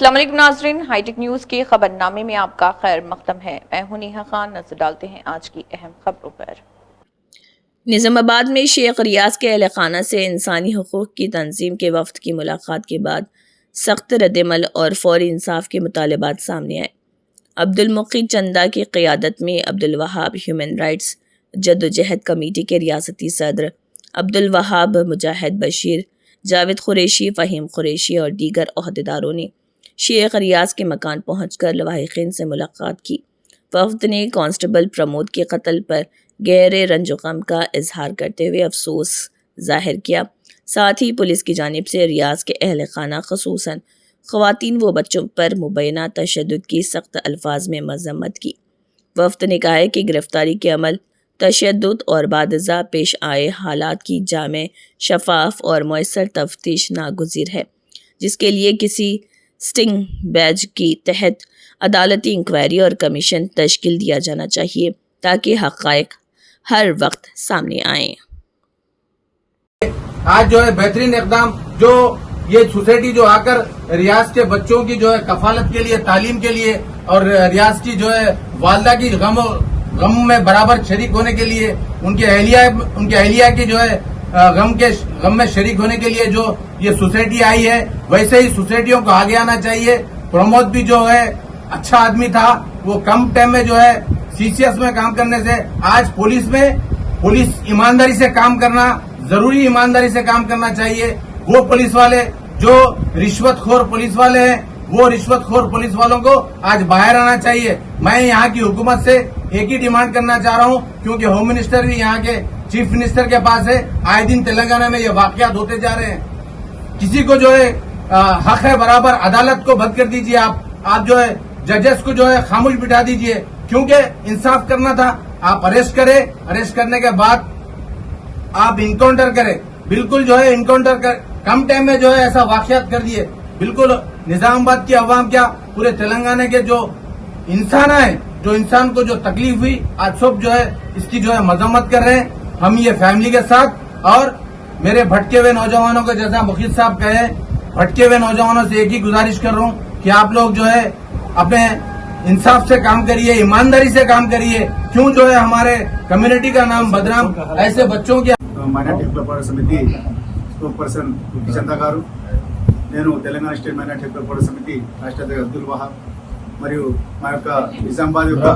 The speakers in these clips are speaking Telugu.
अस्सलाम वालेकुम नाज़रीन, हाईटेक न्यूज़ के खबरनामे में आपका खैर मकदम है। मैं हूं नेहा खान। नजर डालते हैं आज की अहम खबरों पर। निज़ामाबाद में शेख रियाज के अहल खाना से इंसानी हुकूक की तंजीम के वफ्द की मुलाकात के बाद सख्त रद्दमल और फौरी इंसाफ के मुतालबात सामने आए। अब्दुल मुकीद चंदा की क़यादत में अब्दुल वहाब ह्यूमन राइट्स जद्दोजहद कमेटी के रियासती सदर अब्दुल वहाब, मुजाहिद बशीर, जावेद कुरैशी, फ़हीम कुरैशी और दीगर अहदेदारों ने शेख रियाज के मकान पहुंचकर लवाहिकीन से मुलाकात की। वफ्द ने कांस्टेबल प्रमोद के कत्ल पर गहरे रंज गम का इजहार करते हुए अफसोस जाहिर किया। साथ ही पुलिस की जानिब से रियाज के अहल खाना खसूसन ख़वातीन व बच्चों पर मुबैना तशद्दुद की सख्त अल्फाज में मज़म्मत की। वफ्द ने कहा है कि गिरफ्तारी के अमल, तशद्दुद और बादज़ा पेश आए हालात की जामे, शफाफ और मौसर तफ्तीश नागुज़ीर है, जिसके लिए किसी स्टिंग बैज की तहत अदालती इंक्वायरी और कमीशन तश्कील दिया जाना चाहिए ताकि हक़ाइक़ हर वक्त सामने आएँ। आज जो है बेहतरीन इक़दाम जो ये सोसाइटी जो आकर रियाज के बच्चों की जो है कफालत के लिए, तालीम के लिए और रियाज की जो है वालदा की गम में बराबर शरीक होने के लिए, उनके अहलिया की जो है गम में शरीक होने के लिए जो ये सोसाइटी आई है, वैसे ही सोसाइटियों को आगे आना चाहिए। प्रमोद भी जो है अच्छा आदमी था, वो कम टाइम में जो है सीसीएस में काम करने से आज पुलिस ईमानदारी से काम करना जरूरी, ईमानदारी से काम करना चाहिए। वो पुलिस वाले जो रिश्वतखोर पुलिस वाले हैं, वो रिश्वतखोर पुलिस वालों को आज बाहर आना चाहिए। मैं यहाँ की हुकूमत से एक ही डिमांड करना चाह रहा हूँ, क्योंकि होम मिनिस्टर भी यहाँ के चीफ मिनिस्टर के पास है। आए दिन तेलंगाना में ये वाकयात होते जा रहे हैं। किसी को जो है हक है बराबर, अदालत को बंद कर दीजिए। आप जो है जजेस को जो है खामोश बिठा दीजिए, क्योंकि इंसाफ करना था। आप अरेस्ट करें, अरेस्ट करने के बाद आप इनकाउंटर करें। बिल्कुल जो है इनकाउंटर कर, कम टाइम में जो है ऐसा वाकयात कर दिए। बिल्कुल निजामाबाद की अवाम क्या, पूरे तेलंगाना के जो इंसान है, जो इंसान को जो तकलीफ हुई, आज सब जो है इसकी जो है मजम्मत कर रहे हैं। हम ये फैमिली के साथ और मेरे भटके हुए नौजवानों को, जैसा मुखीद साहब कहे, भटके हुए नौजवानों से एक ही गुजारिश कर रहा हूँ कि आप लोग जो है अपने इंसाफ से काम करिए, ईमानदारी से काम करिए। क्यों जो है हमारे कम्युनिटी का नाम बदनाम ऐसे बच्चों की। మైనార్టీ హక్కుల సమితి స్పోక్ పర్సన్ ముఖీ చందా గారు, నేను తెలంగాణ స్టేట్ మైనార్టీ హక్కుల సమితి రాష్ట్ర అధ్యక్షుడు అబ్దుల్ వహాబ్ మరియు మా యొక్క నిజామాబాద్ యొక్క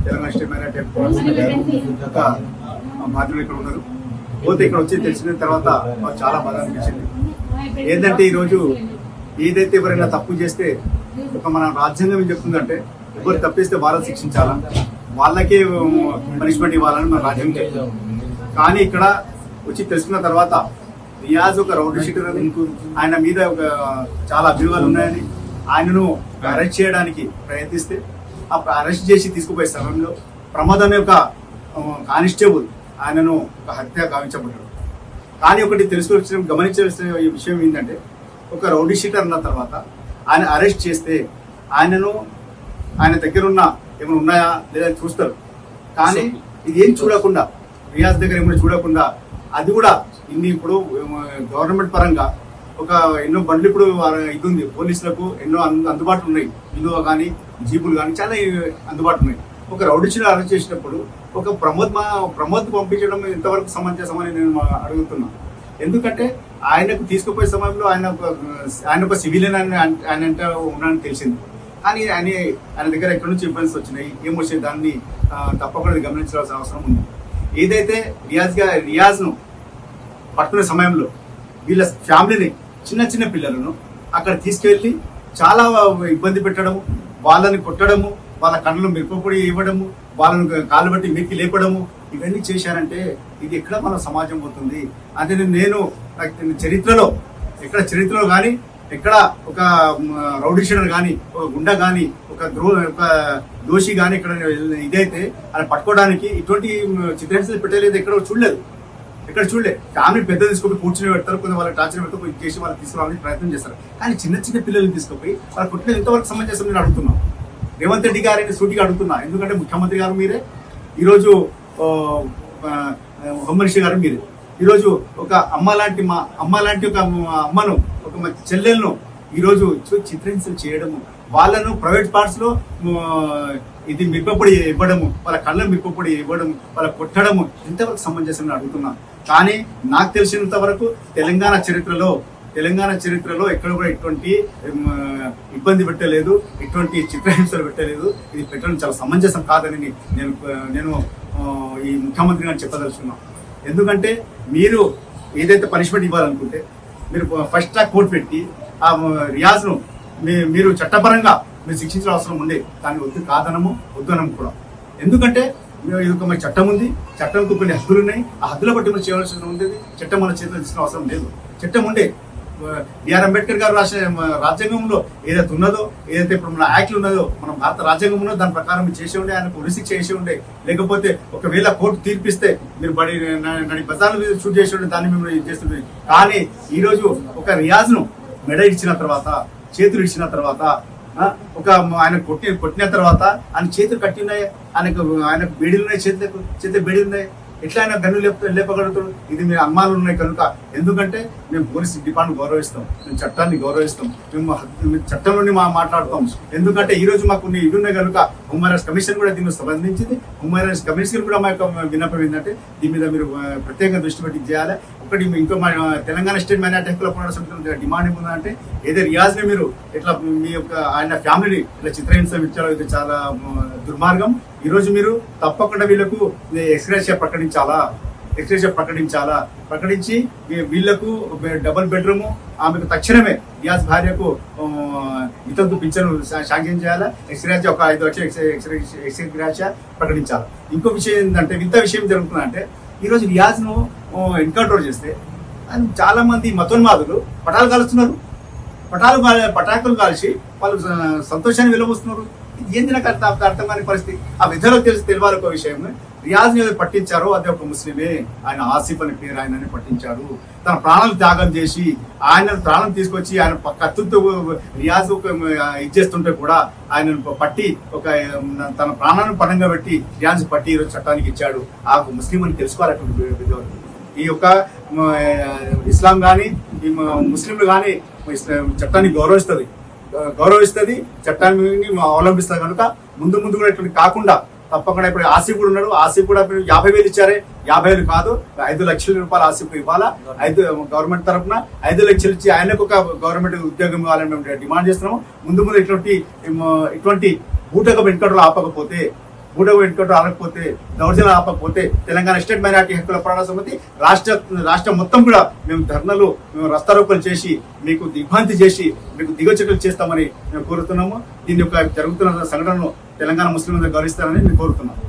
తెలంగాణ స్టేట్ మైనార్టీ హక్కుల సమితి యొక్క బాధ్యులు ఇక్కడ ఉన్నారు. పోతే ఇక్కడ వచ్చి తెలిసిన తర్వాత మాకు చాలా బాధ అనిపించింది. ఏంటంటే ఈరోజు ఏదైతే ఎవరైనా తప్పు చేస్తే మన రాజ్యాంగం ఏం చెప్తుందంటే ఎవరు తప్పిస్తే వాళ్ళని శిక్షించాలా, వాళ్ళకే పనిష్మెంట్ ఇవ్వాలని మన రాజ్యాంగం చెప్తుంది. కానీ ఇక్కడ వచ్చి తెలుసుకున్న తర్వాత రియాజ్ ఒక రౌడీ షీటర్ అని, ఆయన మీద ఒక చాలా అభియోగాలు ఉన్నాయని, ఆయనను అరెస్ట్ చేయడానికి ప్రయత్నిస్తే అరెస్ట్ చేసి తీసుకుపోయే సమయంలో ప్రమోద్ అనే ఒక కానిస్టేబుల్ ఆయనను ఒక హత్య గావించబడ్డాడు. కానీ ఒకటి గమనించవలసిన విషయం ఏంటంటే, ఒక రౌడీ షీటర్ అన్న తర్వాత ఆయన అరెస్ట్ చేస్తే ఆయన దగ్గరున్న ఏమైనా ఉన్నాయా లేదా చూస్తారు. కానీ ఇది ఏం చూడకుండా, రియాజ్ దగ్గర ఏమైనా చూడకుండా, అది కూడా ఇప్పుడు గవర్నమెంట్ పరంగా ఒక ఎన్నో బండ్లు ఇప్పుడు ఇది ఉంది, పోలీసులకు ఎన్నో అందుబాటులో ఉన్నాయి, ఇన్నోవా కానీ జీపులు కానీ చాలా అందుబాటులో ఉన్నాయి. ఒక రౌడీ షీటర్ అరెస్ట్ చేసినప్పుడు ఒక ప్రమోద్ పంపించడం ఎంతవరకు సమంజసమని నేను అడుగుతున్నా. ఎందుకంటే ఆయనకు తీసుకుపోయే సమయంలో ఆయన ఒక సివిలియన్ ఆయన అంటే ఉన్నాడని తెలిసింది. కానీ ఆయన దగ్గర ఎక్కడి నుంచి ఇబ్బంది వచ్చినాయి, ఏమొచ్చాయి, దాన్ని తప్పకుండా గమనించాల్సిన అవసరం ఉంది. ఏదైతే రియాజ్ను పట్టుకునే సమయంలో వీళ్ళ ఫ్యామిలీని, చిన్న పిల్లలను అక్కడ తీసుకెళ్లి చాలా ఇబ్బంది పెట్టడము, వాళ్ళని కొట్టడము, వాళ్ళ కళ్ళను మిరపపొడి ఇవ్వడము, వాళ్ళను కాళ్ళు బట్టి మీరికి లేపడము, ఇవన్నీ చేశారంటే ఇది ఎక్కడ మన సమాజం పోతుంది. అంటే నేను చరిత్రలో కానీ ఎక్కడ ఒక రౌడీ షీటర్ కానీ, ఒక గుండా కానీ, ఒక దోషి కానీ ఇక్కడ ఇదైతే ఆయన పట్టుకోవడానికి ఇటువంటి చిత్రహింసలు పెట్టలేదు, ఎక్కడ చూడలేదు. ఫ్యామిలీ పెద్ద తీసుకుపోయి కూర్చుని పెడతారు, కొంచెం వాళ్ళకి టార్చర్ పెడతారు, చేసి వాళ్ళకి తీసుకురావాలని ప్రయత్నం చేస్తారు. కానీ చిన్న పిల్లల్ని తీసుకుపోయి వాళ్ళ కుట్టిన ఎంతవరకు సమంజసం నేను అడుగుతున్నాను. రేవంత్ రెడ్డి గారిని సూటిగా అడుగుతున్నా, ఎందుకంటే ముఖ్యమంత్రి గారు మీరే, ఈరోజు హోమ్ మినిస్టర్ గారు మీరే. ఈరోజు ఒక అమ్మ లాంటి ఒక అమ్మను, ఒక చెల్లెలను ఈరోజు చిత్రహింసలు చేయడము, వాళ్ళను ప్రైవేట్ పార్ట్స్ లో ఇది మిప్పొడి ఇవ్వడము, వాళ్ళ కళ్ళ మిప్పొడి ఇవ్వడము, వాళ్ళ కొట్టడము ఎంతవరకు సమంజసం అడుగుతున్నాం. కానీ నాకు తెలిసినంత వరకు తెలంగాణ చరిత్రలో ఎక్కడ కూడా ఇటువంటి ఇబ్బంది పెట్టలేదు, ఇటువంటి చిత్రహింసలు పెట్టలేదు. ఇది పెట్టడం చాలా సమంజసం కాదని నేను ఈ ముఖ్యమంత్రి గారిని చెప్పదలుచుకున్నాను. ఎందుకంటే మీరు ఏదైతే పనిష్మెంట్ ఇవ్వాలనుకుంటే మీరు ఫస్ట్ ట్రాక్ కోర్టు పెట్టి ఆ రియాజ్ను మీరు చట్టపరంగా మీరు శిక్షించిన అవసరం ఉండే. దాన్ని వద్దనము కూడా. ఎందుకంటే ఇది ఒక మన చట్టం ఉంది, చట్టంకు కొన్ని హద్దులు ఉన్నాయి. ఆ హద్దుల బట్టి మనం చేయవలసి ఉండేది. చట్టం మన చేతిలో తీసుకునే అవసరం లేదు. చట్టం ఉండే. బిఆర్ అంబేద్కర్ గారు రాసిన రాజ్యాంగంలో ఏదైతే ఉన్నదో, ఏదైతే ఇప్పుడు మన యాక్ట్లు ఉన్నదో, మన భారత రాజ్యాంగం ఉన్నదో దాని ప్రకారం చేసే ఉండే, ఆయనకు ఉరిశిక్ష చేసే ఉండే. లేకపోతే ఒకవేళ కోర్టు తీర్పిస్తే మీరు నడి బజార్లు షూట్ చేసి ఉండే, దాన్ని మేము చేస్తుండే. కానీ ఈరోజు ఒక రియాజ్ను మెడ ఇచ్చిన తర్వాత, చేతులు ఇచ్చిన తర్వాత, ఒక ఆయన కొట్టిన తర్వాత ఆయన చేతులు కట్టి ఉన్నాయి, ఆయనకు బేడీలు ఉన్నాయి, చేతులు బేడీలు ఉన్నాయి. ఎట్లా ఆయన గన్ను లేపగలుగుతాడు? ఇది మీ అనుమానాలు ఉన్నాయి కనుక. ఎందుకంటే మేము పోలీస్ డిపార్ట్మెంట్ గౌరవిస్తాం, మేము చట్టాన్ని గౌరవిస్తాం, మేము చట్టంలోని మాట్లాడతాం. ఎందుకంటే ఈ రోజు మాకు ఇది ఉన్నాయి కనుక హ్యూమన్ రైట్స్ కమిషన్ కూడా దీన్ని సంబంధించింది. హ్యూమన్ రైట్స్ కమిషన్ కూడా మా యొక్క విన్నపం ఏంటంటే దీని మీద మీరు ప్రత్యేకంగా దృష్టి పెట్టి చేయాలి. ఒకటి ఇంకో మా తెలంగాణ స్టేట్ మైనారిటీ హక్కుల పోరాట సమితి డిమాండ్ ఏముందంటే ఏదో రియాజ్ని మీరు ఇట్లా మీ యొక్క ఆయన ఫ్యామిలీని ఇట్లా చిత్రహింస ఇచ్చారో ఇది చాలా దుర్మార్గం. ఈ రోజు మీరు తప్పకుండా వీళ్ళకు ఎక్స్గ్రేషియా ప్రకటించి వీళ్లకు డబుల్ బెడ్రూమ్, ఆమెకు తక్షణమే రియాజ్ భార్యకు వితంతు పింఛను శాంక్షన్ చేయాలా, ఎక్స్గ్రేషియా ఒక 5 లక్షల ఎక్స్గ్రేషియా ప్రకటించాలి. ఇంకో విషయం ఏంటంటే వింత విషయం జరుగుతుందంటే ఈరోజు రియాజ్ను ఎన్కౌంటర్ చేస్తే చాలా మంది మతోన్మాదులు పటాలు కాలుస్తున్నారు. పటాకులు కాల్చి వాళ్ళు సంతోషాన్ని వెలువస్తున్నారు. ఏంది నాకు అర్థం కాని పరిస్థితి. ఆ విధంలో తెలియాలి ఒక విషయం. రియాజ్ ని పట్టించారో అది ఒక ముస్లిమే. ఆయన ఆసిఫ్ అని పేరు ఆయనని పట్టించాడు. తన ప్రాణాలు త్యాగం చేసి ఆయన ప్రాణం తీసుకొచ్చి ఆయన కత్తుతో రియాజ్ ఇచ్చేస్తుంటే కూడా ఆయనను పట్టి తన ప్రాణాన్ని పణంగా పెట్టి రియాజ్ పట్టి ఈరోజు చట్టానికి ఇచ్చాడు. ఆ ముస్లిం అని తెలుసుకోవాలి. ఈ యొక్క ఇస్లాం కానీ ఈ ముస్లింలు కానీ చట్టాన్ని గౌరవిస్తుంది, చట్టాన్ని అవలంబిస్తుంది కనుక ముందు కూడా ఇటువంటి కాకుండా తప్పకుండా ఇప్పుడు ఆసిఫ్ కూడా ఉన్నాడు. ఆసిఫ్ కూడా 50,000 ఇచ్చారే, 50,000 కాదు 5 లక్షల రూపాయలు ఆసిఫ్ ఇవ్వాలా. గవర్నమెంట్ తరఫున 5 లక్షలు ఇచ్చి ఆయనకు ఒక గవర్నమెంట్ ఉద్యోగం ఇవ్వాలని మేము డిమాండ్ చేస్తున్నాము. ముందు ఇటువంటి బూటక వెనుకట్లు ఆపకపోతే, దౌర్జన్యం ఆపకపోతే తెలంగాణ స్టేట్ మైనారిటీ హక్కుల పోరాట సమితి రాష్ట్రం మొత్తం కూడా మేము ధర్నాలు, మేము రస్తారోకలు చేసి మీకు దిగ్భ్రాంతి చేసి మీకు దిగచర్యలు చేస్తామని మేము కోరుతున్నాము. దీని యొక్క జరుగుతున్న సంఘటనను తెలంగాణ ముస్లింలు గౌరవిస్తారని మేము కోరుతున్నాము.